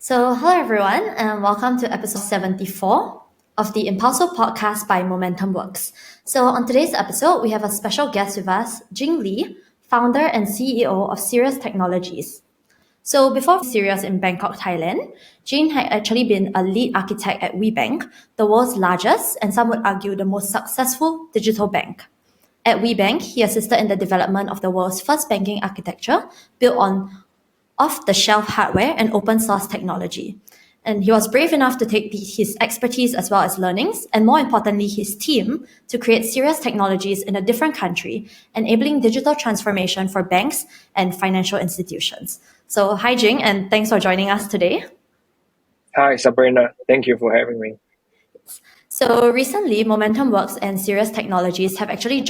Hello everyone, and welcome to episode 74 of the Impulso Podcast by Momentum Works. On today's episode, we have a special guest with us, Jing Li, founder and CEO of Sirius Technologies. Before Sirius in Bangkok, Thailand, Jing had actually been a lead architect at WeBank, the world's largest and some would argue the most successful digital bank. At WeBank, he assisted in the development of the world's first banking architecture built on off-the-shelf hardware and open source technology. And he was brave enough to take his expertise as well as learnings, and more importantly, his team, to create Sirius Technologies in a different country, enabling digital transformation for banks and financial institutions. Hi Jing, and thanks for joining us today. Hi Sabrina, thank you for having me. Recently, Momentum Works and Sirius Technologies have actually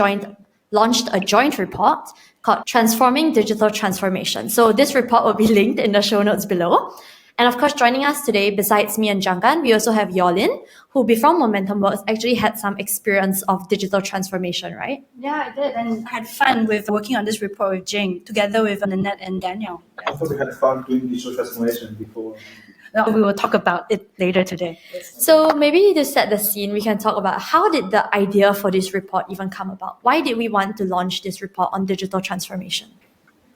launched a joint report called Transforming Digital Transformation. This report will be linked in the show notes below. And of course, joining us today, besides me and Jianggan, we also have Yorlin, who before Momentum Works actually had some experience of digital transformation, right? Yeah, I did, and had fun with working on this report with Jing, together with Nanette and Daniel. I thought we had fun doing digital transformation before. We will talk about it later today. So maybe to set the scene, we can talk about how did the idea for this report even come about? Why did we want to launch this report on digital transformation?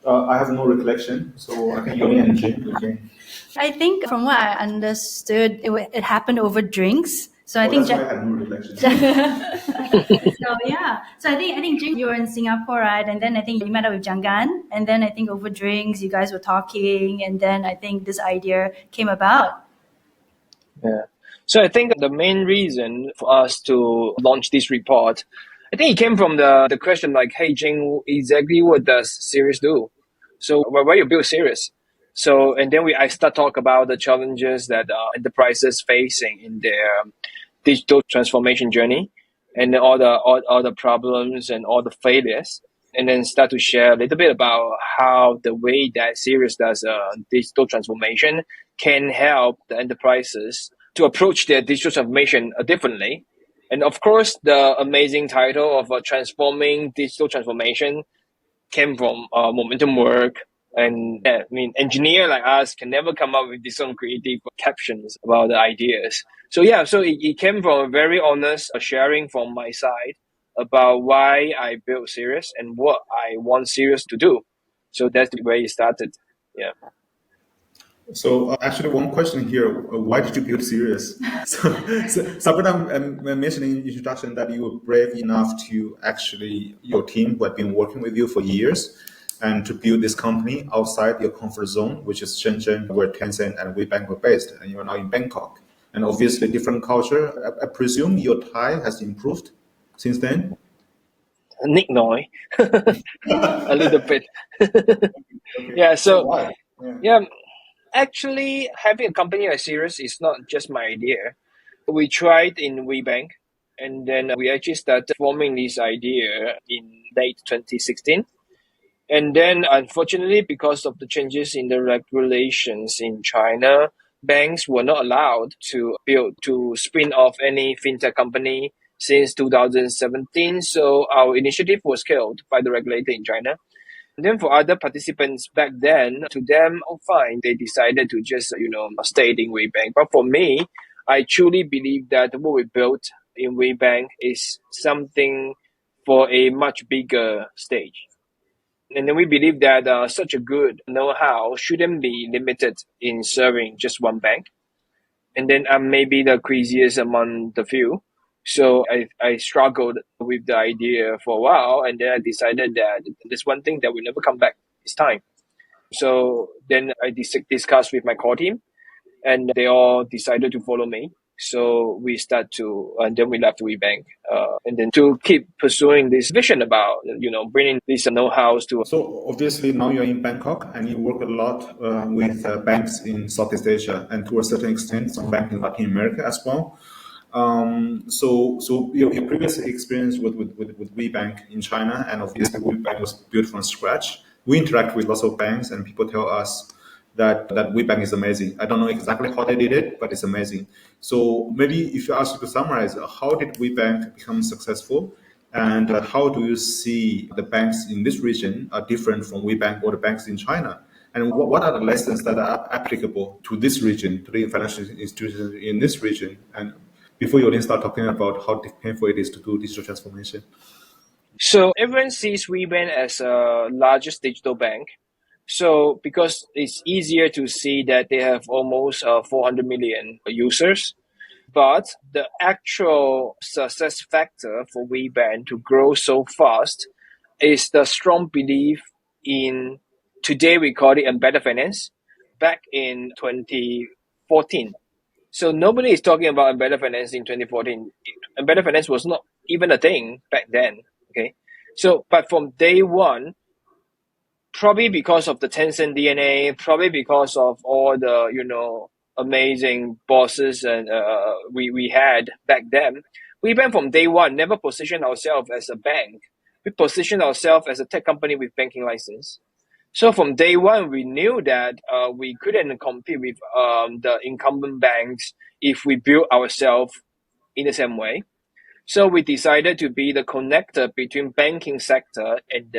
I have no recollection, so I think Yorlin and Jing. I think from what I understood, it happened over drinks. So I think that's why I had no recollection. So I think Jing, you were in Singapore, right? And then I think you met up with Jianggan, and then I think over drinks you guys were talking, and then I think this idea came about. Yeah. So I think the main reason for us to launch this report, I think it came from the question like, hey Jing, exactly what does Sirius do? So why you build Sirius? So and then I start talk about the challenges that enterprises facing in their digital transformation journey, and all the problems and all the failures, and then start to share a little bit about how the way that Sirius does digital transformation can help the enterprises to approach their digital transformation differently. And of course, the amazing title of Transforming Digital Transformation came from Momentum Work. And engineer like us can never come up with these own creative captions about the ideas. So it came from a very honest sharing from my side about why I built Sirius and what I want Sirius to do. So that's the way it started. Yeah. So actually, one question here: why did you build Sirius? Sabrina mentioned in the introduction that you were brave enough to actually your team who had been working with you for years, and to build this company outside your comfort zone, which is Shenzhen, where Tencent and WeBank were based, and you're now in Bangkok. And obviously different culture. I presume your Thai has improved since then? Nick Noi. A little bit. Okay. Yeah, so why? Actually having a company like Sirius is not just my idea. We tried in WeBank, and then we actually started forming this idea in late 2016. And then, unfortunately, because of the changes in the regulations in China, banks were not allowed to spin off any fintech company since 2017. So our initiative was killed by the regulator in China. And then for other participants back then, to them, fine, they decided to just, stay in WeBank. But for me, I truly believe that what we built in WeBank is something for a much bigger stage. And then we believe that such a good know-how shouldn't be limited in serving just one bank. And then I'm maybe the craziest among the few. So I struggled with the idea for a while, and then I decided that there's one thing that will never come back. It's time. So then I discussed with my core team, and they all decided to follow me. So and then we left WeBank, and then to keep pursuing this vision about, bringing this know-how to. So obviously now you're in Bangkok and you work a lot with banks in Southeast Asia and to a certain extent some banks in Latin America as well. So your previous experience with WeBank in China, and obviously WeBank was built from scratch. We interact with lots of banks and people tell us that WeBank is amazing. I don't know exactly how they did it, but it's amazing. So maybe if you ask you to summarize, how did WeBank become successful, and how do you see the banks in this region are different from WeBank or the banks in China? And what are the lessons that are applicable to this region, to the financial institutions in this region? And before you then start talking about how painful it is to do digital transformation. So everyone sees WeBank as a largest digital bank. So because it's easier to see that they have almost 400 million users. But the actual success factor for WeBank to grow so fast is the strong belief in, today we call it embedded finance, back in 2014. So nobody is talking about embedded finance in 2014. Embedded finance was not even a thing back then. Okay. So, but from day one, probably because of the Tencent DNA, probably because of all the, amazing bosses and we had back then, we went from day one, never positioned ourselves as a bank. We positioned ourselves as a tech company with banking license. So from day one, we knew that we couldn't compete with the incumbent banks if we built ourselves in the same way. So we decided to be the connector between banking sector and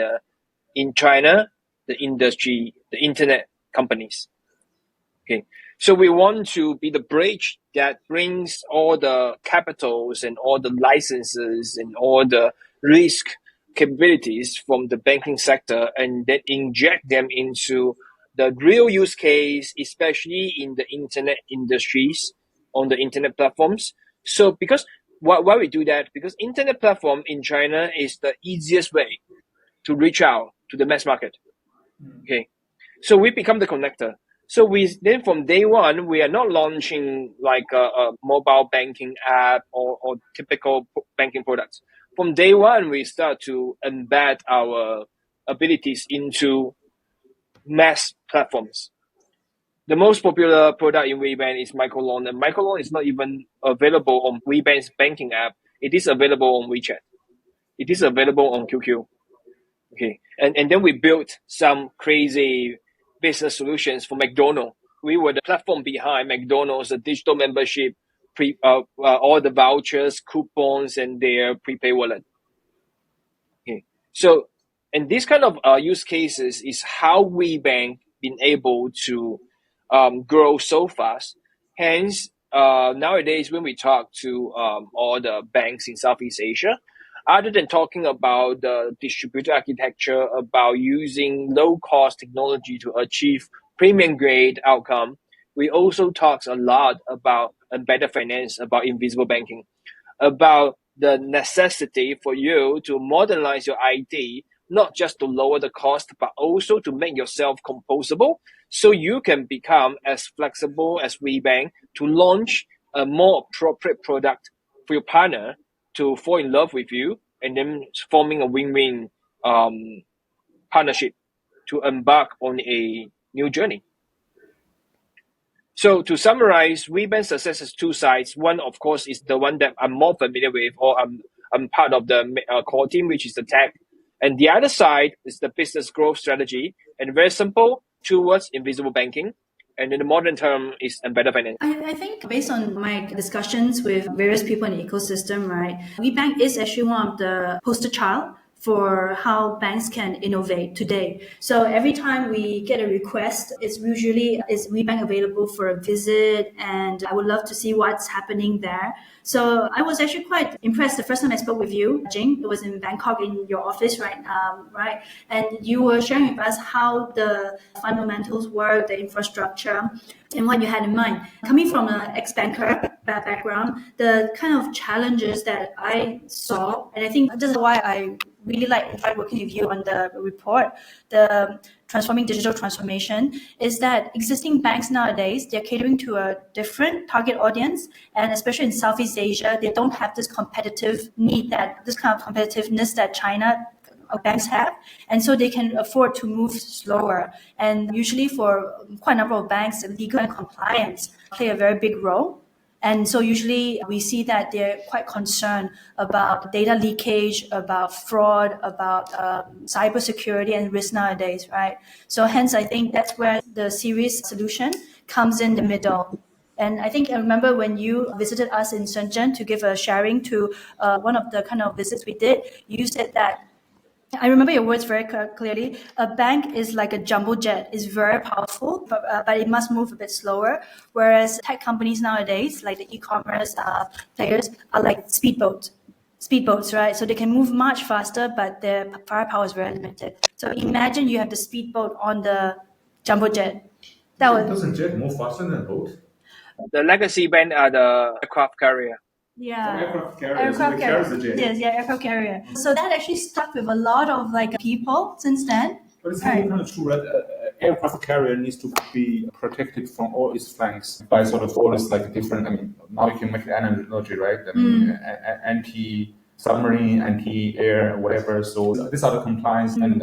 in China, the industry, the internet companies. Okay. So we want to be the bridge that brings all the capitals and all the licenses and all the risk capabilities from the banking sector and then inject them into the real use case, especially in the internet industries, on the internet platforms. So because why we do that? Because internet platform in China is the easiest way to reach out to the mass market. Okay. So we become the connector. So we then from day one, we are not launching like a mobile banking app or typical banking products. From day one, we start to embed our abilities into mass platforms. The most popular product in WeBank is microloan, and microloan is not even available on WeBank's banking app. It is available on WeChat. It is available on QQ. Okay, and then we built some crazy business solutions for McDonald's. We were the platform behind McDonald's, the digital membership, all the vouchers, coupons, and their prepaid wallet. Okay, so and this kind of use cases is how WeBank been able to grow so fast. Hence, nowadays when we talk to all the banks in Southeast Asia, other than talking about the distributed architecture, about using low-cost technology to achieve premium-grade outcome, we also talk a lot about embedded finance, about invisible banking, about the necessity for you to modernize your IT, not just to lower the cost, but also to make yourself composable, so you can become as flexible as WeBank to launch a more appropriate product for your partner to fall in love with you, and then forming a win-win partnership to embark on a new journey. So to summarize, WeBank success has two sides. One, of course, is the one that I'm more familiar with, or I'm part of the core team, which is the tech. And the other side is the business growth strategy, and very simple, towards invisible banking. And in the modern term is embedded finance. I think based on my discussions with various people in the ecosystem, right, WeBank is actually one of the poster child for how banks can innovate today. So every time we get a request, it's usually, is WeBank available for a visit? And I would love to see what's happening there. So I was actually quite impressed the first time I spoke with you, Jing. It was in Bangkok in your office, right? Right. And you were sharing with us how the fundamentals work, the infrastructure, and what you had in mind. Coming from an ex-banker background, the kind of challenges that I saw, and I think this is why I really enjoyed working with you on the report, the transforming digital transformation, is that existing banks nowadays, they're catering to a different target audience, and especially in Southeast Asia, they don't have this competitive need, this kind of competitiveness that China banks have, and so they can afford to move slower. And usually for quite a number of banks, legal and compliance play a very big role. And so usually we see that they're quite concerned about data leakage, about fraud, about cybersecurity and risk nowadays, right? So hence, I think that's where the Sirius solution comes in the middle. And I remember when you visited us in Shenzhen to give a sharing to one of the kind of visits we did, you said that I remember your words very clearly. A bank is like a jumbo jet. It's very powerful, but it must move a bit slower. Whereas tech companies nowadays, like the e-commerce players, are like speedboats, right? So they can move much faster, but their firepower is very limited. So imagine you have the speedboat on the jumbo jet. Doesn't jet move faster than a boat? The legacy bank are the aircraft carrier. Yeah, aircraft carrier, so it carries the jet. Yes, yeah, aircraft carrier. So that actually stuck with a lot of like people since then. But it's kind of true, right? Aircraft carrier needs to be protected from all its flanks by sort of all its like different. I mean, now you can make the analogy, right? I mean, anti-submarine, anti-air, whatever. So these are the compliance and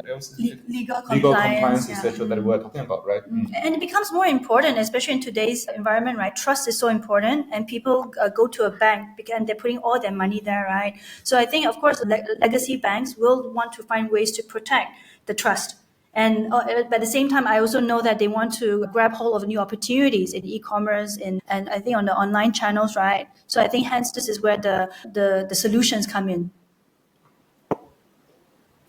Legal compliance, yeah. etc. that we're talking about, right? And it becomes more important, especially in today's environment, right? Trust is so important, and people go to a bank and they're putting all their money there, right? So I think, of course, legacy banks will want to find ways to protect the trust. And but at the same time, I also know that they want to grab hold of new opportunities in e-commerce and I think on the online channels, right? So I think hence this is where the solutions come in.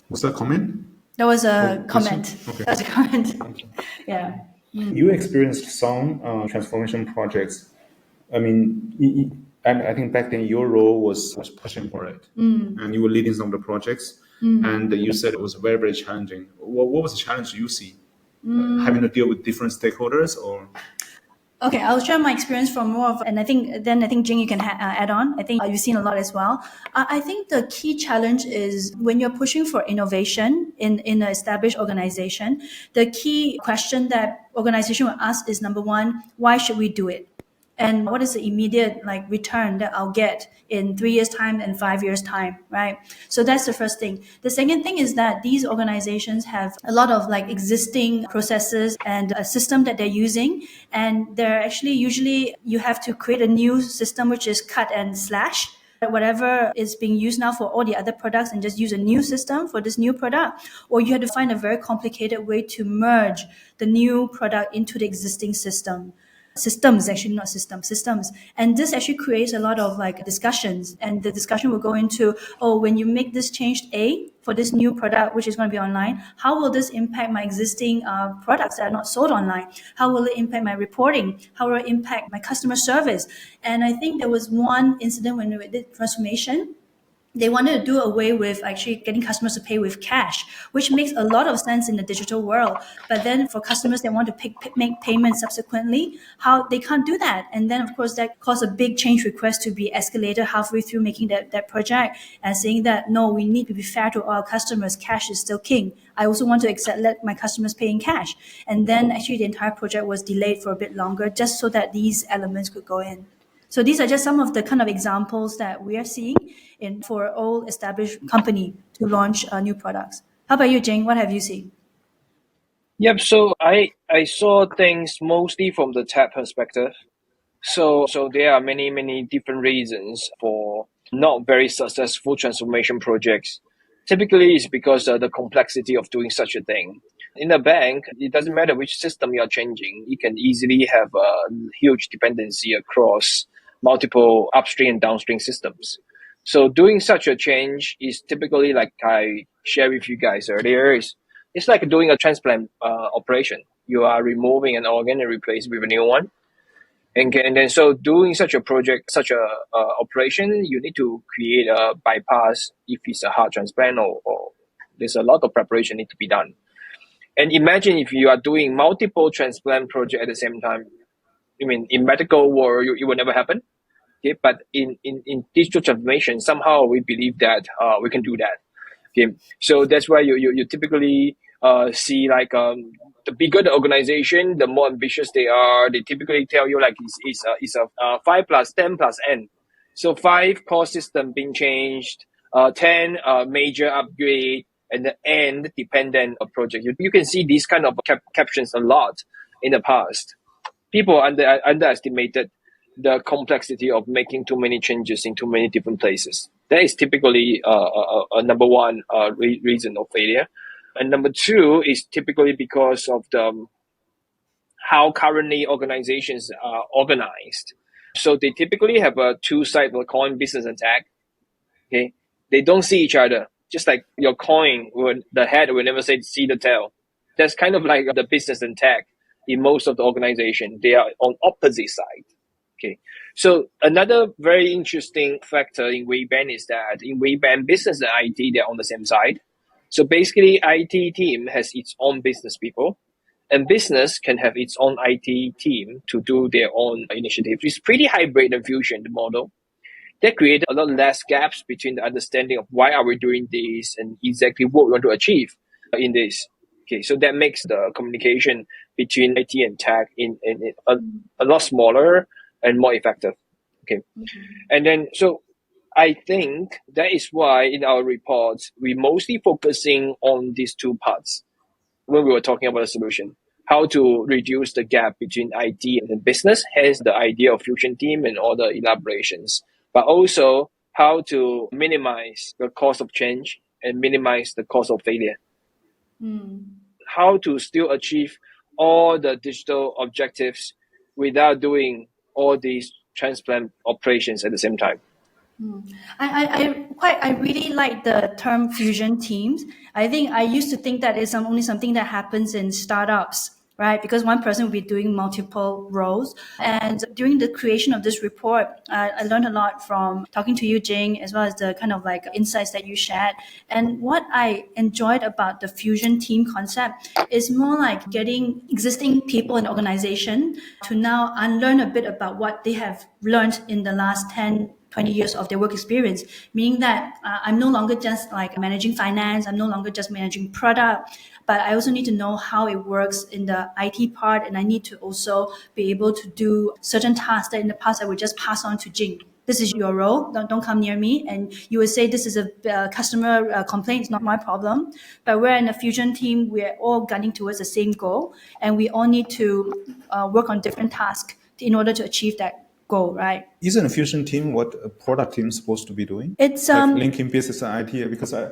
Was that a comment? That was a comment. Okay. That was a comment. Yeah. You experienced some transformation projects. I mean, and I think back then your role was pushing for it, and you were leading some of the projects. And you said it was very, very challenging. What was the challenge you see? Having to deal with different stakeholders, or? Okay, I'll share my experience from more of, and I think Jing, you can add on. I think you've seen a lot as well. I think the key challenge is when you're pushing for innovation in an established organization, the key question that organization will ask is, number one, why should we do it? And what is the immediate return that I'll get in 3 years' time and 5 years' time, right? So that's the first thing. The second thing is that these organizations have a lot of existing processes and a system that they're using, and they're actually usually you have to create a new system which is cut and slash whatever is being used now for all the other products and just use a new system for this new product, or you have to find a very complicated way to merge the new product into the existing system. Systems, actually, not systems. And this actually creates a lot of discussions, and the discussion will go into, when you make this change A for this new product, which is going to be online, how will this impact my existing products that are not sold online? How will it impact my reporting? How will it impact my customer service? And I think there was one incident when we did transformation. They wanted to do away with actually getting customers to pay with cash, which makes a lot of sense in the digital world. But then for customers that want to make payments subsequently, how they can't do that. And then, of course, that caused a big change request to be escalated halfway through making that project and saying that, no, we need to be fair to our customers. Cash is still king. I also want to let my customers pay in cash. And then actually the entire project was delayed for a bit longer just so that these elements could go in. So these are just some of the kind of examples that we are seeing for all established company to launch new products. How about you, Jing? What have you seen? Yep. So I saw things mostly from the tech perspective. So there are many different reasons for not very successful transformation projects. Typically, it's because of the complexity of doing such a thing. In a bank, it doesn't matter which system you're changing. You can easily have a huge dependency across multiple upstream and downstream systems. So doing such a change is typically, like I shared with you guys earlier, it's like doing a transplant operation. You are removing an organ and replacing with a new one. And then so doing such a project, such a operation, you need to create a bypass if it's a heart transplant or there's a lot of preparation need to be done. And imagine if you are doing multiple transplant projects at the same time. I mean, in medical world, it will never happen. Okay, but in digital transformation, somehow we believe that we can do that. Okay, so that's why you typically see the bigger the organization, the more ambitious they are. They typically tell you it's a 5 plus 10 plus N. So 5 core system being changed, 10 major upgrade, and the N dependent project. You can see these kind of captions a lot in the past. People underestimated the complexity of making too many changes in too many different places. That is typically a number one reason of failure. And number two is typically because of how currently organizations are organized. So they typically have a two sides of the coin, business and tech. Okay, they don't see each other. Just like your coin, the head will never say see the tail. That's kind of like the business and tech in most of the organization. They are on opposite side. Okay. So another very interesting factor in WeBank is that in WeBank, business and IT, they're on the same side. So basically, IT team has its own business people, and business can have its own IT team to do their own initiative. It's pretty hybrid and fusion, the model. That created a lot less gaps between the understanding of why are we doing this and exactly what we want to achieve in this. Okay, so that makes the communication between IT and tech in a lot smaller and more effective. Okay, and then so I think that is why in our reports we mostly focusing on these two parts when we were talking about the solution. How to reduce the gap between IT and business, hence the idea of fusion team and all the elaborations. But also how to minimize the cost of change and minimize the cost of failure. How to still achieve all the digital objectives without doing all these transplant operations at the same time. I really like the term fusion teams. I think I used to think that is only something that happens in startups, right? Because one person will be doing multiple roles. And during the creation of this report, I learned a lot from talking to you, Jing, as well as the kind of like insights that you shared. And what I enjoyed about the fusion team concept is more like getting existing people in the organization to now unlearn a bit about what they have learned in the last 10, 20 years of their work experience, meaning that I'm no longer just like managing finance, I'm no longer just managing product, but I also need to know how it works in the IT part, and I need to also be able to do certain tasks that in the past I would just pass on to Jing. This is your role, don't come near me. And you would say this is a customer complaint, it's not my problem. But we're in a fusion team, we're all gunning towards the same goal, and we all need to work on different tasks in order to achieve that goal, right? Isn't a fusion team what a product team is supposed to be doing? It's like linking business and IT. Because I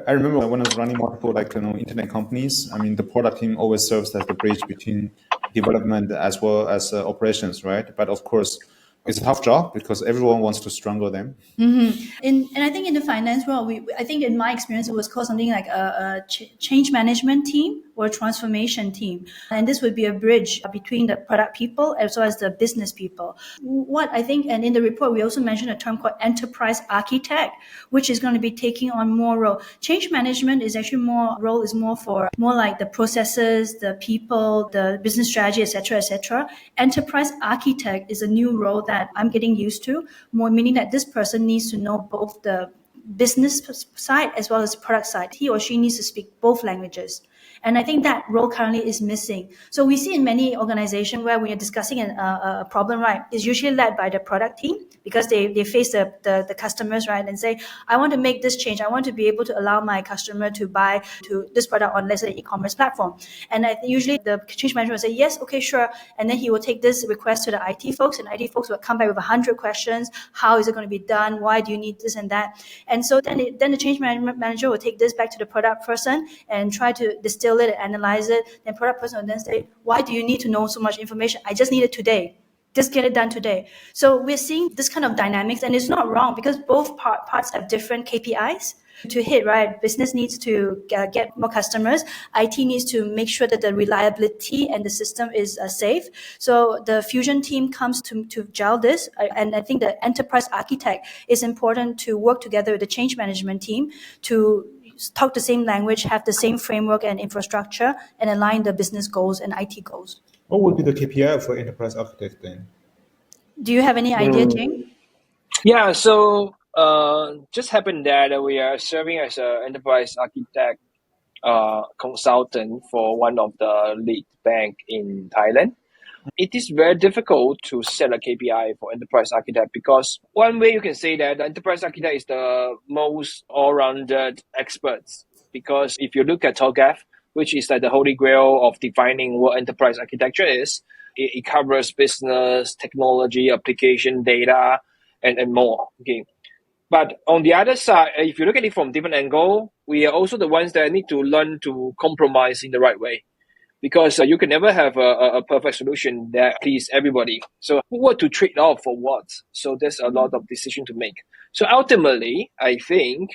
remember when I was running multiple internet companies. I mean, the product team always serves as the bridge between development as well as operations, right? But of course, it's a tough job because everyone wants to strangle them. And I think in the finance world, I think in my experience, it was called something like a change management team or a transformation team. And this would be a bridge between the product people as well as the business people. What I think, and in the report, we also mentioned a term called enterprise architect, which is going to be taking on more role. Change management is actually more like the processes, the people, the business strategy, etc., etc. Enterprise architect is a new role that I'm getting used to, more meaning that this person needs to know both the business side as well as the product side. He or she needs to speak both languages. And I think that role currently is missing. So we see in many organizations where we are discussing a problem, right, is usually led by the product team because they face the customers, right, and say, I want to make this change. I want to be able to allow my customer to buy to this product on, let's say, e-commerce platform. And usually the change manager will say, yes, okay, sure. And then he will take this request to the IT folks, and IT folks will come back with 100 questions. How is it going to be done? Why do you need this and that? And so then the change manager will take this back to the product person and try to distill it and analyze it. Then product person will then say, why do you need to know so much information? I just need it today. Just get it done today. So we're seeing this kind of dynamics, and it's not wrong because both parts have different KPIs to hit, right? Business needs to get more customers. IT needs to make sure that the reliability and the system is safe. So the fusion team comes to gel this. And I think the enterprise architect is important to work together with the change management team to talk the same language, have the same framework and infrastructure, and align the business goals and IT goals. What would be the KPI for enterprise architect then? Do you have any idea, Jing? Yeah, so just happened that we are serving as an enterprise architect consultant for one of the lead bank in Thailand. It is very difficult to set a KPI for enterprise architect because one way you can say that the enterprise architect is the most all-rounded experts. Because if you look at TOGAF, which is like the holy grail of defining what enterprise architecture is, it covers business, technology, application, data, and more. Okay. But on the other side, if you look at it from different angle, we are also the ones that need to learn to compromise in the right way. Because you can never have a perfect solution that please everybody. So what to trade off for what? So there's a lot of decision to make. So ultimately, I think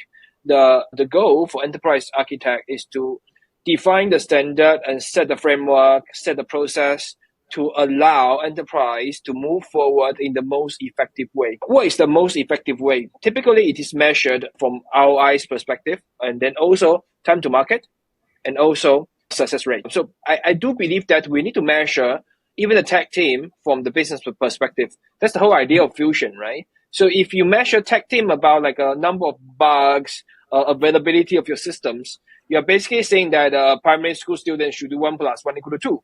the goal for enterprise architect is to define the standard and set the framework, set the process to allow enterprise to move forward in the most effective way. What is the most effective way? Typically, it is measured from ROI's perspective, and then also time to market, and also success rate. So I do believe that we need to measure even the tech team from the business perspective. That's the whole idea of fusion, right? So if you measure tech team about like a number of bugs, availability of your systems, you're basically saying that primary school students should do 1 + 1 = 2.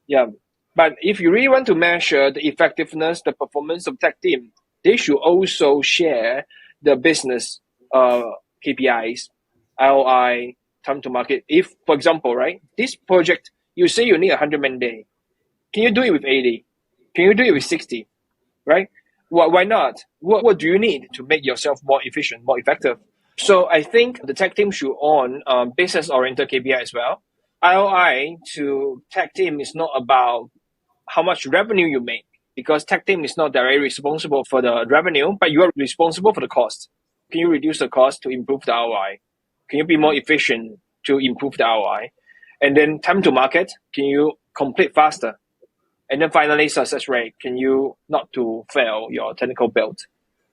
Yeah. But if you really want to measure the effectiveness, the performance of tech team, they should also share the business KPIs, ROI, time to market. If, for example, right, this project, you say you need 100 man day. Can you do it with 80? Can you do it with 60? Right? Why not? What do you need to make yourself more efficient, more effective? So I think the tech team should own business-oriented KPI as well. ROI to tech team is not about how much revenue you make, because tech team is not directly responsible for the revenue, but you are responsible for the cost. Can you reduce the cost to improve the ROI? Can you be more efficient to improve the ROI? And then time to market, can you complete faster? And then finally, success rate, can you not to fail your technical build?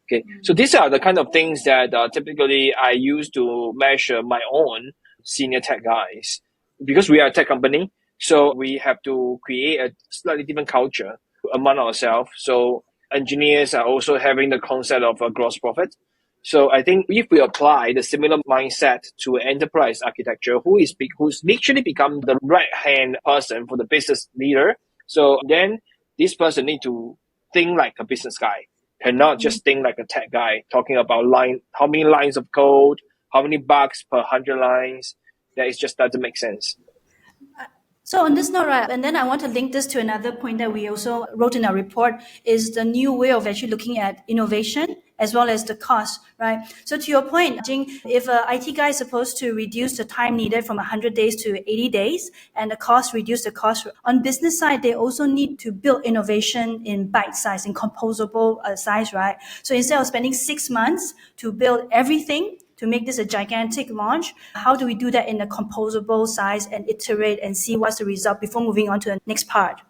Okay, so these are the kind of things that typically I use to measure my own senior tech guys. Because we are a tech company, so we have to create a slightly different culture among ourselves. So engineers are also having the concept of a gross profit. So I think if we apply the similar mindset to enterprise architecture, who's literally become the right-hand person for the business leader, so then this person need to think like a business guy, cannot just think like a tech guy, talking about how many lines of code, how many bugs per 100 lines. That is just doesn't make sense. So on this note, right, and then I want to link this to another point that we also wrote in our report, is the new way of actually looking at innovation as well as the cost, right? So to your point, Jing, if an IT guy is supposed to reduce the time needed from 100 days to 80 days and reduce the cost, on business side, they also need to build innovation in bite size, in composable size, right? So instead of spending 6 months to build everything, to make this a gigantic launch, how do we do that in a composable size and iterate and see what's the result before moving on to the next part?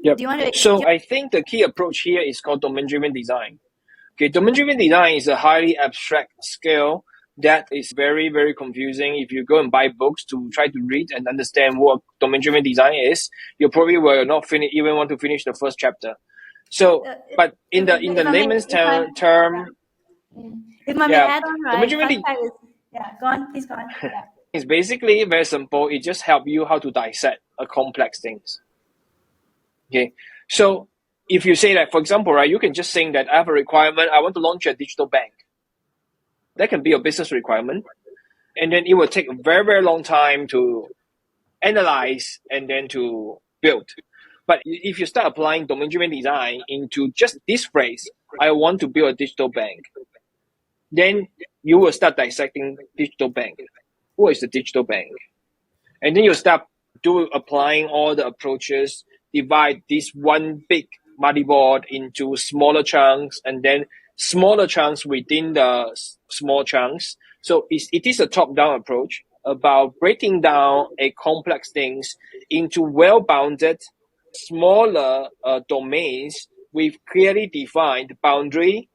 Yep. So I think the key approach here is called domain-driven design. Okay, domain-driven design is a highly abstract skill that is very, very confusing. If you go and buy books to try to read and understand what domain-driven design is, you probably will not even want to finish the first chapter. So, but in the layman's term, if I may add on, right? Go on, please go on. Yeah. It's basically very simple. It just helps you how to dissect a complex things. Okay, so if you say that, for example, right, you can just say that I have a requirement. I want to launch a digital bank. That can be a business requirement, and then it will take a very, very long time to analyze and then to build. But if you start applying domain-driven design into just this phrase, I want to build a digital bank, then you will start dissecting digital bank. What is the digital bank? And then you start applying all the approaches, divide this one big motherboard into smaller chunks, and then smaller chunks within the small chunks. So it is a top-down approach about breaking down a complex things into well-bounded, smaller domains with clearly defined boundary,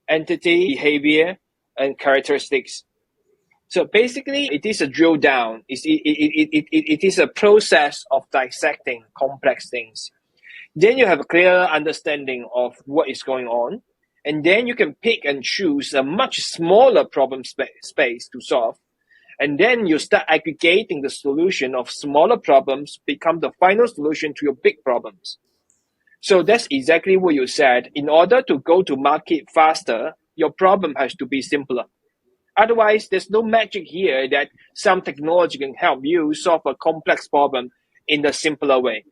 entity, behavior, and characteristics. So basically, it is a drill down. It is a process of dissecting complex things. Then you have a clear understanding of what is going on. And then you can pick and choose a much smaller problem space to solve. And then you start aggregating the solution of smaller problems, become the final solution to your big problems. So that's exactly what you said. In order to go to market faster, your problem has to be simpler. Otherwise, there's no magic here that some technology can help you solve a complex problem in the simpler way.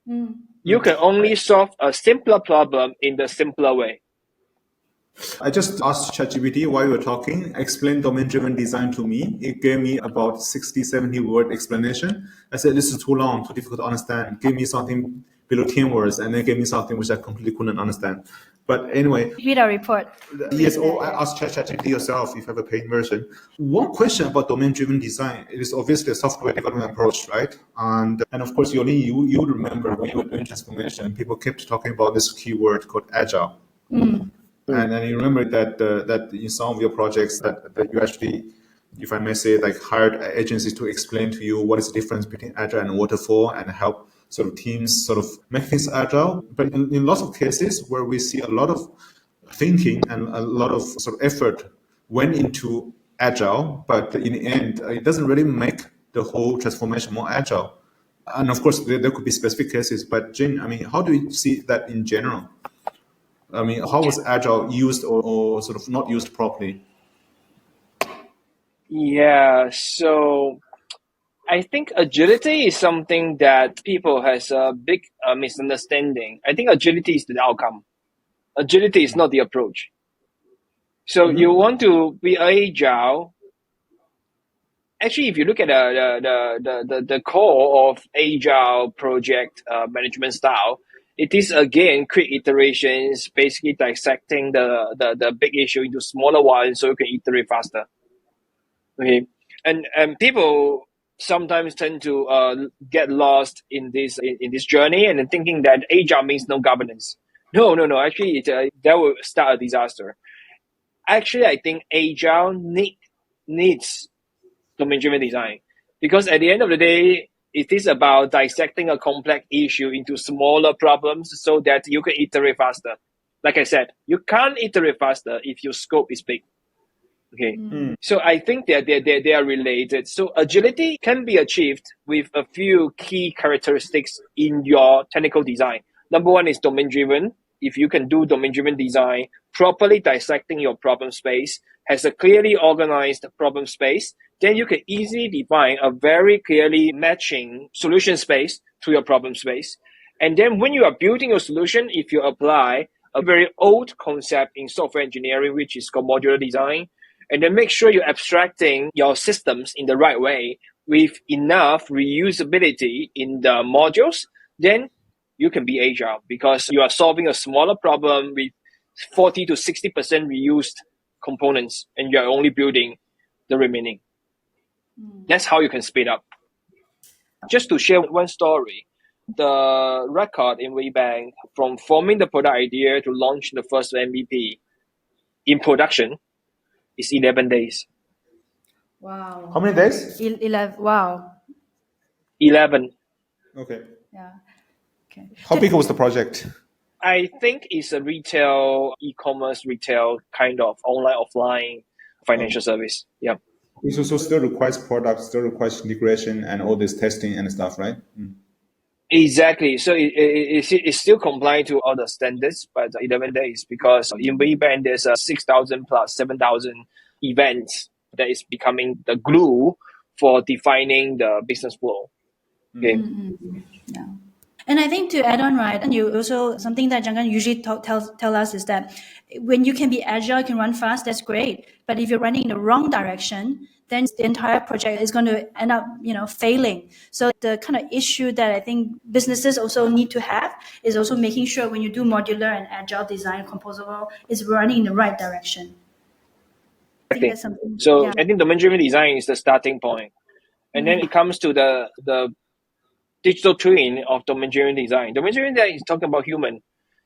You can only solve a simpler problem in the simpler way. I just asked ChatGPT while we were talking, explain domain-driven design to me. It gave me about 60, 70 word explanation. I said, this is too long, too difficult to understand. Give me something below 10 words, and then gave me something which I completely couldn't understand. But anyway, Read our report. yes, or ask ChatGPT yourself if you have a paid version. One question about domain-driven design, it is obviously a software development approach, right? And of course, Yorlin, you remember when you were doing transformation, people kept talking about this keyword called agile. And then you remember that in some of your projects that you actually, if I may say, like hired agencies to explain to you what is the difference between agile and waterfall and help sort of teams sort of make things agile. But in lots of cases where we see a lot of thinking and a lot of sort of effort went into agile, but in the end, it doesn't really make the whole transformation more agile. And of course, there could be specific cases, but Jing, I mean, how do you see that in general? I mean, how was agile used or sort of not used properly? Yeah, so I think agility is something that people has a big misunderstanding. I think agility is the outcome. Agility is not the approach. So you want to be agile. Actually, if you look at the core of agile project management style, it is again quick iterations, basically dissecting the big issue into smaller ones so you can iterate faster. Okay, and people sometimes tend to get lost in this journey and then thinking that agile means no governance. No. Actually, that will start a disaster. Actually, I think agile needs domain-driven design, because at the end of the day, it is about dissecting a complex issue into smaller problems so that you can iterate faster. Like I said, you can't iterate faster if your scope is big. Okay, so I think that they are related. So agility can be achieved with a few key characteristics in your technical design. Number one is domain-driven. If you can do domain-driven design, properly dissecting your problem space, has a clearly organized problem space, then you can easily define a very clearly matching solution space to your problem space. And then when you are building your solution, if you apply a very old concept in software engineering, which is called modular design, and then make sure you're abstracting your systems in the right way with enough reusability in the modules, then you can be agile because you are solving a smaller problem with 40 to 60% reused components and you're only building the remaining. That's how you can speed up. Just to share one story, the record in WeBank from forming the product idea to launch the first MVP in production is 11 days. Wow. How many days? 11. Wow. 11. Okay. Yeah. Okay. How big was the project? I think it's a retail, e-commerce retail kind of online, offline financial service. Yeah. So still requires products, still requires integration and all this testing and stuff, right? Exactly. So it's still compliant to all the standards, but 11 days because in WeBank there's 6,000 plus 7,000 events that is becoming the glue for defining the business flow. Okay. Yeah. And I think to add on, right, and you also, something that Jianggan usually tell us is that when you can be agile, you can run fast, that's great. But if you're running in the wrong direction, then the entire project is going to end up, failing. So the kind of issue that I think businesses also need to have is also making sure when you do modular and agile design, composable, is running in the right direction. I think that's something. So I think domain-driven design is the starting point. And then it comes to the digital twin of domain-driven design. Domain-driven design is talking about human.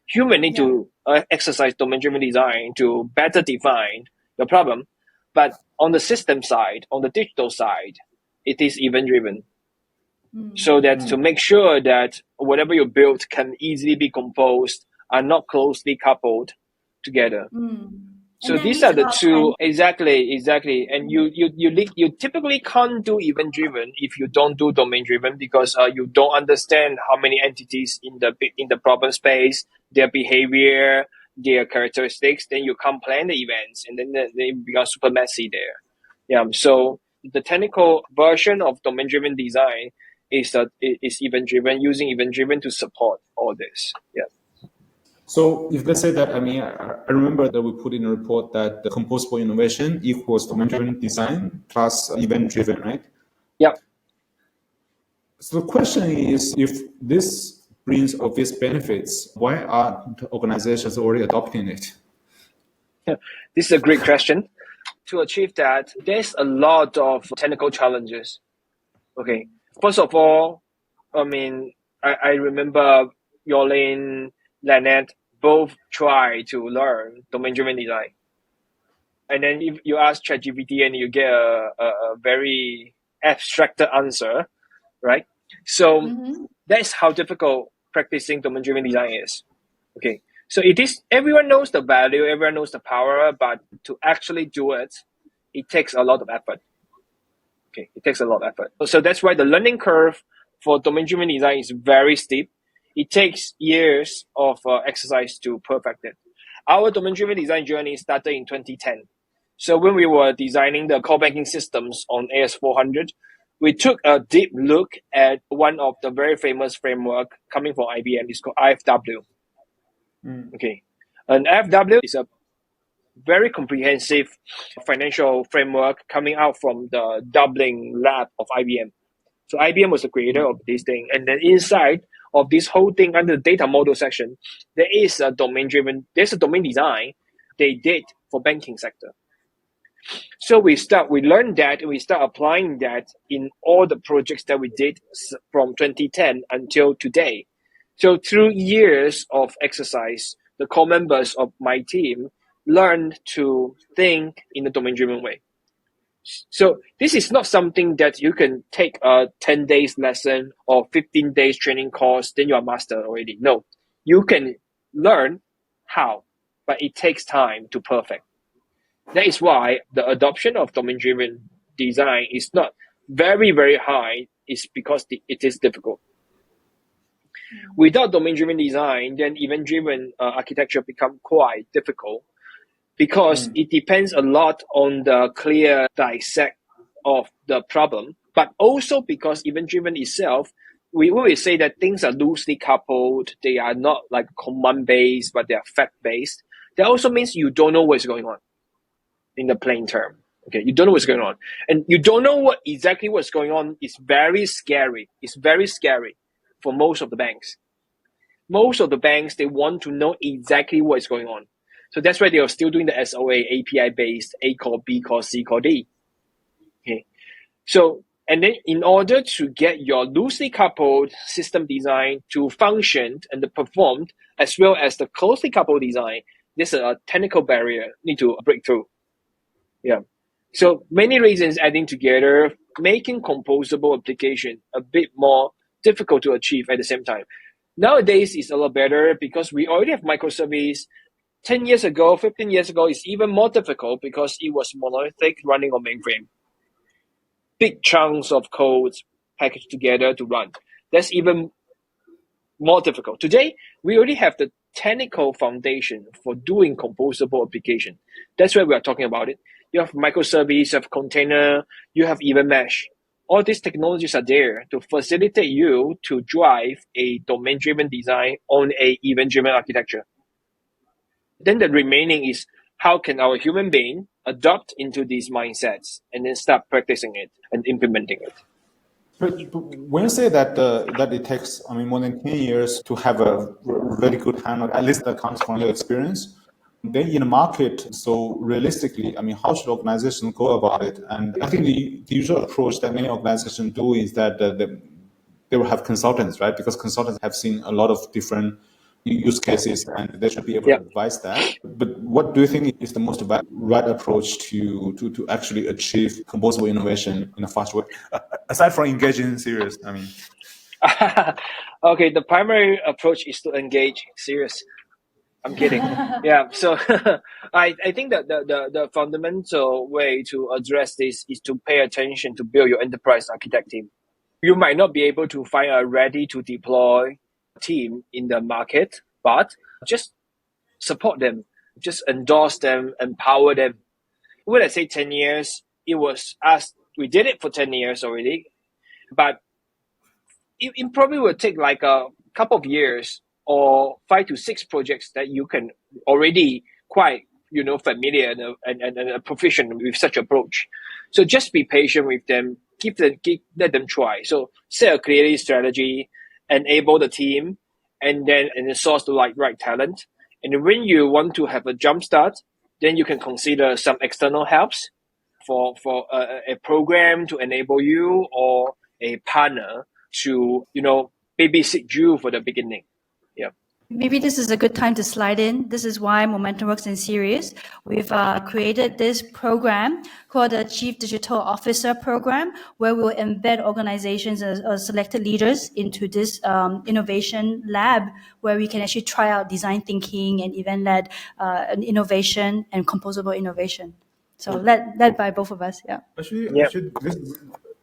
Human need to exercise domain-driven design to better define the problem. But on the system side, on the digital side, it is event-driven. So that to make sure that whatever you build can easily be composed, are not closely coupled together. So these are the two, exactly. And you typically can't do event-driven if you don't do domain-driven because you don't understand how many entities in the problem space, their behavior, their characteristics. Then you can't plan the events, and then they become super messy there. Yeah. So the technical version of domain-driven design is event-driven, using event-driven to support all this. Yeah. So if let's say that, I remember that we put in a report that the composable innovation equals domain-driven design plus event-driven, right? Yeah. So the question is, if this brings obvious benefits. Why aren't organizations already adopting it? This is a great question. To achieve that, there's a lot of technical challenges. Okay. First of all, I remember Yorlin, Lynette both try to learn domain-driven design. And then if you ask ChatGPT and you get a very abstracted answer, right? So that's how difficult practicing domain-driven design is. Okay. So it is, everyone knows the value, everyone knows the power, but to actually do it, it takes a lot of effort. Okay, it takes a lot of effort. So that's why the learning curve for domain-driven design is very steep. It takes years of exercise to perfect it. Our domain-driven design journey started in 2010. So when we were designing the core banking systems on AS400, we took a deep look at one of the very famous framework coming from IBM. It's called IFW. Okay, and IFW is a very comprehensive financial framework coming out from the Dublin lab of IBM. So IBM was the creator of this thing. And then inside of this whole thing under the data model section, there's a domain design they did for banking sector. So we learned that and we start applying that in all the projects that we did from 2010 until today. So through years of exercise, the core members of my team learned to think in a domain-driven way. So this is not something that you can take a 10 days lesson or 15 days training course, then you are master already. No, you can learn how, but it takes time to perfect. That is why the adoption of domain-driven design is not very, very high. It's because it is difficult. Without domain-driven design, then event-driven architecture become quite difficult because it depends a lot on the clear dissect of the problem, but also because event-driven itself, we always say that things are loosely coupled. They are not like command-based, but they are fact-based. That also means you don't know what's going on in the plain term. Okay, you don't know what's going on. And you don't know exactly what's going on. It's very scary. It's very scary for most of the banks. Most of the banks, they want to know exactly what is going on. So that's why they are still doing the SOA, API-based, A call, B call, C call, D. Okay. So, and then in order to get your loosely coupled system design to function and perform, as well as the closely coupled design, there's a technical barrier need to break through. Yeah. So many reasons adding together, making composable application a bit more difficult to achieve at the same time. Nowadays, it's a lot better because we already have microservice. 10 years ago, 15 years ago, it's even more difficult because it was monolithic running on mainframe. Big chunks of code packaged together to run. That's even more difficult. Today, we already have the technical foundation for doing composable application. That's why we are talking about it. You have microservice, you have container, you have event mesh. All these technologies are there to facilitate you to drive a domain-driven design on a event-driven architecture. Then the remaining is how can our human being adopt into these mindsets and then start practicing it and implementing it. But when you say that that it takes, more than 10 years to have a really good handle, at least that comes from your experience, then in the market, so realistically, how should organizations go about it? And I think the usual approach that many organizations do is that they will have consultants, right? Because consultants have seen a lot of different use cases and they should be able to advise that. But what do you think is the most right approach to actually achieve composable innovation in a fast way? Aside from engaging Sirius, Okay, the primary approach is to engage Sirius. I'm kidding. Yeah, so I think that the fundamental way to address this is to pay attention to build your enterprise architect team. You might not be able to find a ready to deploy team in the market, but just support them, just endorse them, empower them. When I say 10 years, it was us. We did it for 10 years already, but it probably will take like a couple of years or 5 to 6 projects that you can already quite, familiar and proficient with such approach. So just be patient with them, let them try. So set a clear strategy, enable the team, and then source the right talent. And when you want to have a jump start, then you can consider some external helps for a program to enable you, or a partner to babysit you for the beginning. Yeah. Maybe this is a good time to slide in. This is why Momentum Works in Sirius. We've created this program called the Chief Digital Officer Program, where we'll embed organizations or selected leaders into this innovation lab, where we can actually try out design thinking and event-led innovation and composable innovation. So led by both of us, yeah. Actually,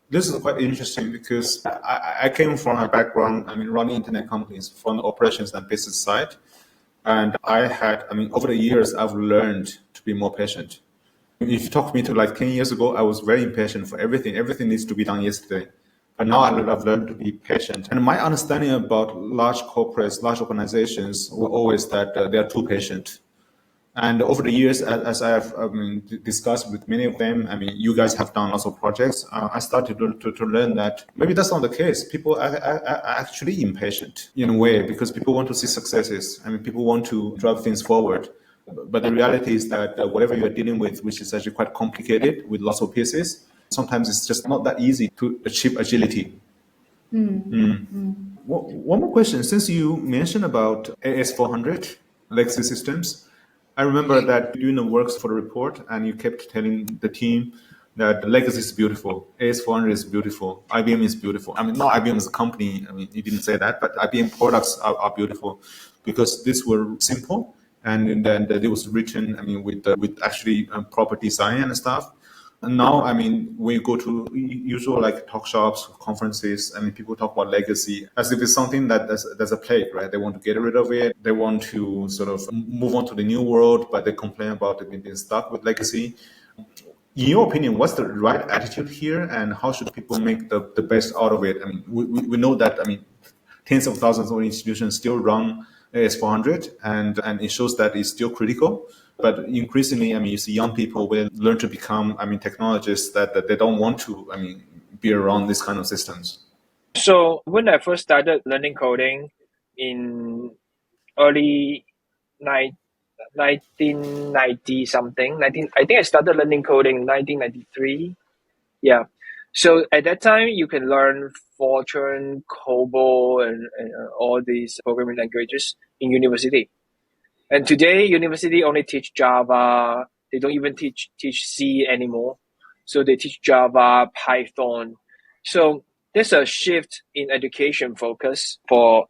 this is quite interesting because I came from a background, running internet companies from the operations and business side. And over the years, I've learned to be more patient. If you talk to me to like 10 years ago, I was very impatient for everything. Everything needs to be done yesterday. But now I've learned to be patient. And my understanding about large corporates, large organizations were always that they are too patient. And over the years, as I have discussed with many of them, you guys have done lots of projects. I started to learn that maybe that's not the case. People are actually impatient in a way because people want to see successes. People want to drive things forward. But the reality is that whatever you're dealing with, which is actually quite complicated with lots of pieces, sometimes it's just not that easy to achieve agility. One more question. Since you mentioned about AS400 legacy systems, I remember that doing the works for the report, and you kept telling the team that the legacy is beautiful, AS400 is beautiful, IBM is beautiful. Not IBM as a company, you didn't say that, but IBM products are beautiful because these were simple, and then it was written, with actually proper design and stuff. And now, we go to usual like talk shops, conferences, people talk about legacy as if it's something that there's a plague, right? They want to get rid of it. They want to sort of move on to the new world, but they complain about it being stuck with legacy. In your opinion, what's the right attitude here, and how should people make the best out of it? We know that, tens of thousands of institutions still run AS400, and it shows that it's still critical. But increasingly, you see young people will learn to become, technologists that they don't want to, be around these kind of systems. So when I first started learning coding in early 1990 something, I think I started learning coding in 1993. Yeah. So at that time, you can learn Fortran, COBOL, and all these programming languages in university. And today, university only teach Java. They don't even teach C anymore. So they teach Java, Python. So there's a shift in education focus for,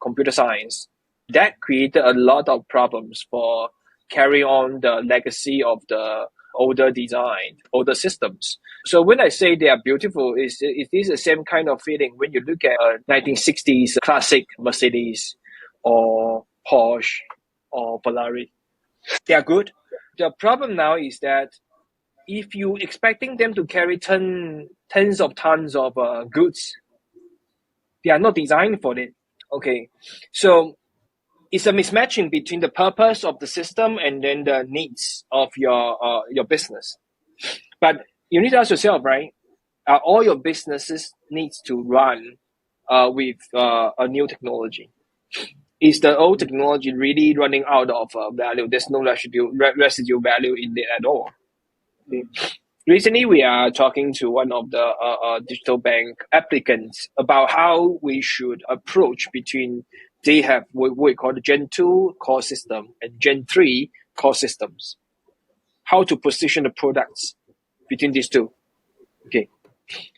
computer science. That created a lot of problems for carry on the legacy of the older design, older systems. So when I say they are beautiful, it is the same kind of feeling when you look at a 1960s classic Mercedes or Porsche or Ferrari. They are good. The problem now is that if you expecting them to carry tens of tons of goods, they are not designed for it. Okay, so it's a mismatching between the purpose of the system and then the needs of your business. But you need to ask yourself, right? All your businesses needs to run with a new technology. Is the old technology really running out of value? There's no residual value in it at all. Okay. Recently, we are talking to one of the digital bank applicants about how we should approach between they have what we call the Gen 2 core system and Gen 3 core systems. How to position the products between these two. Okay.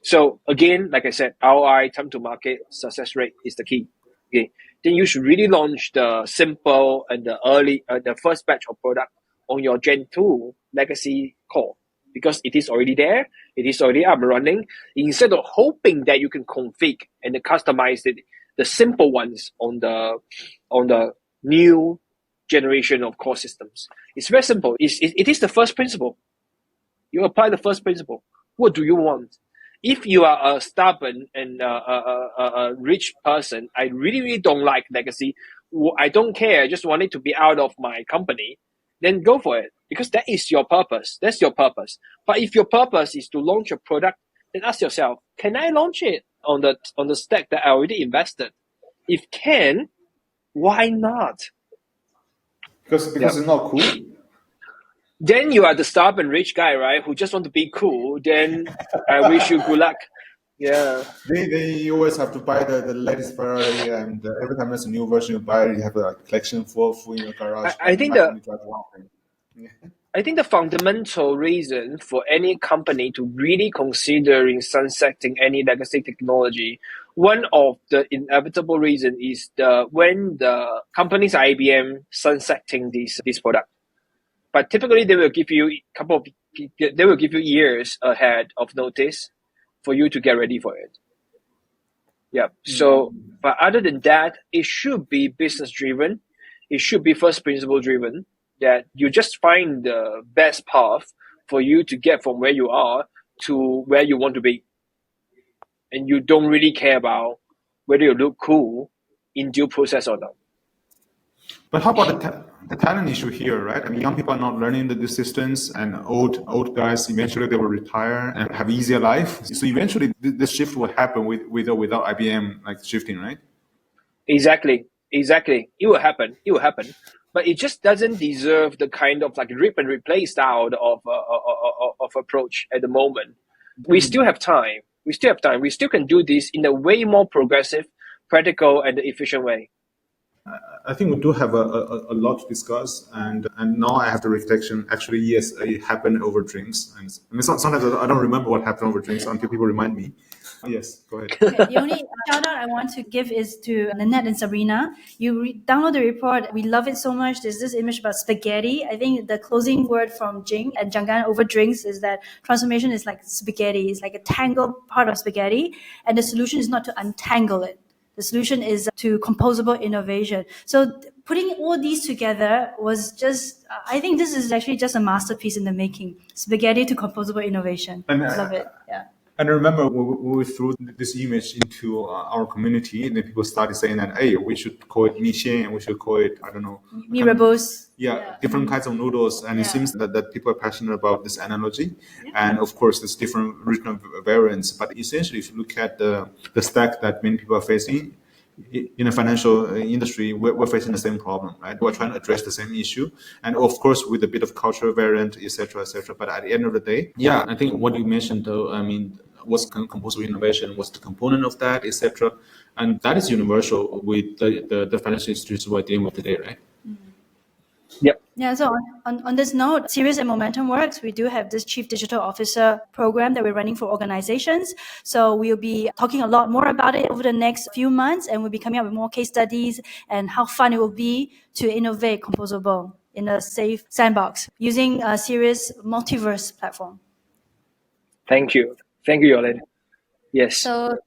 So again, like I said, ROI, time to market, success rate is the key. Okay. Then you should really launch the simple and the first batch of product on your Gen 2 legacy core, because it is already there, it is already up and running. Instead of hoping that you can config and customize it, the simple ones on the new generation of core systems. It's very simple. It is the first principle. You apply the first principle. What do you want? If you are a stubborn and a rich person, I really, really don't like legacy. I don't care. I just want it to be out of my company. Then go for it, because that is your purpose. That's your purpose. But if your purpose is to launch a product, then ask yourself, can I launch it on the stack that I already invested? If can, Why not? Because it's not cool. Then you are the stubborn rich guy, right? Who just want to be cool. Then I wish you good luck. Yeah. They always have to buy the latest Ferrari, and every time there's a new version you buy, you have a collection full in your garage. I think only drive one thing. Yeah. I think the fundamental reason for any company to really considering sunsetting any legacy technology, one of the inevitable reason is when the companies IBM sunsetting this product. But typically they will give you years ahead of notice for you to get ready for it. Yeah. So, but other than that, it should be business driven. It should be first principle driven. That you just find the best path for you to get from where you are to where you want to be. And you don't really care about whether you look cool in due process or not. But how about the talent issue here, right? I mean, young people are not learning the systems, and old guys, eventually they will retire and have easier life. So eventually the shift will happen with or without IBM like shifting, right? Exactly. It will happen. But it just doesn't deserve the kind of like rip and replace style of approach at the moment. We still have time. We still can do this in a way more progressive, practical, and efficient way. I think we do have a lot to discuss, and now I have the reflection. Actually, yes, it happened over drinks, and I mean, sometimes I don't remember what happened over drinks until people remind me. Yes, go ahead. Okay, the only shout out I want to give is to Nanette and Sabrina. You download the report. We love it so much. There's this image about spaghetti. I think the closing word from Jing and Jianggan over drinks is that transformation is like spaghetti. It's like a tangled part of spaghetti, and the solution is not to untangle it. The solution is to composable innovation. So putting all these together was just, I think this is actually just a masterpiece in the making. Spaghetti to composable innovation. Love it. Yeah. And I remember when we threw this image into our community, and then people started saying that, hey, we should call it Mixian, we should call it, I don't know. Mirabos. Different kinds of noodles. And it seems that people are passionate about this analogy. And of course, there's different regional variants. But essentially, if you look at the stack that many people are facing, in the financial industry, we're facing the same problem, right? We're trying to address the same issue. And of course, with a bit of cultural variant, et cetera, et cetera. But at the end of the day, I think what you mentioned, though, I mean, what's composable innovation, what's the component of that, etc. And that is universal with the financial institutions we're dealing with today, right? Yep. Yeah, so on this note, Sirius and Momentum Works, we do have this Chief Digital Officer program that we're running for organizations. So we'll be talking a lot more about it over the next few months, and we'll be coming up with more case studies and how fun it will be to innovate composable in a safe sandbox using a Sirius multiverse platform. Thank you, Yorlin. Yes. So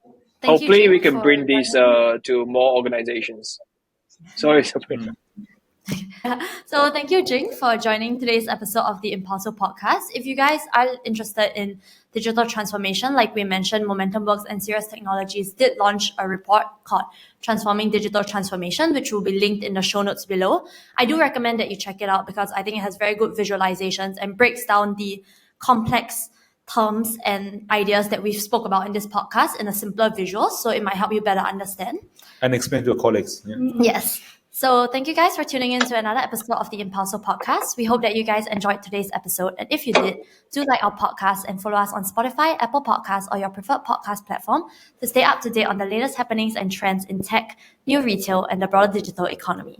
hopefully we can bring these to more organizations. Sorry, Sabrina. So thank you, Jing, for joining today's episode of the Impulso Podcast. If you guys are interested in digital transformation, like we mentioned, Momentum Works and Sirius Technologies did launch a report called Transforming Digital Transformation, which will be linked in the show notes below. I do recommend that you check it out because I think it has very good visualizations and breaks down the complex terms and ideas that we've spoke about in this podcast in a simpler visual, so it might help you better understand. And explain to your colleagues. Yeah. Yes. So thank you guys for tuning in to another episode of the Impulso Podcast. We hope that you guys enjoyed today's episode. And if you did, do like our podcast and follow us on Spotify, Apple Podcasts, or your preferred podcast platform to stay up to date on the latest happenings and trends in tech, new retail, and the broader digital economy.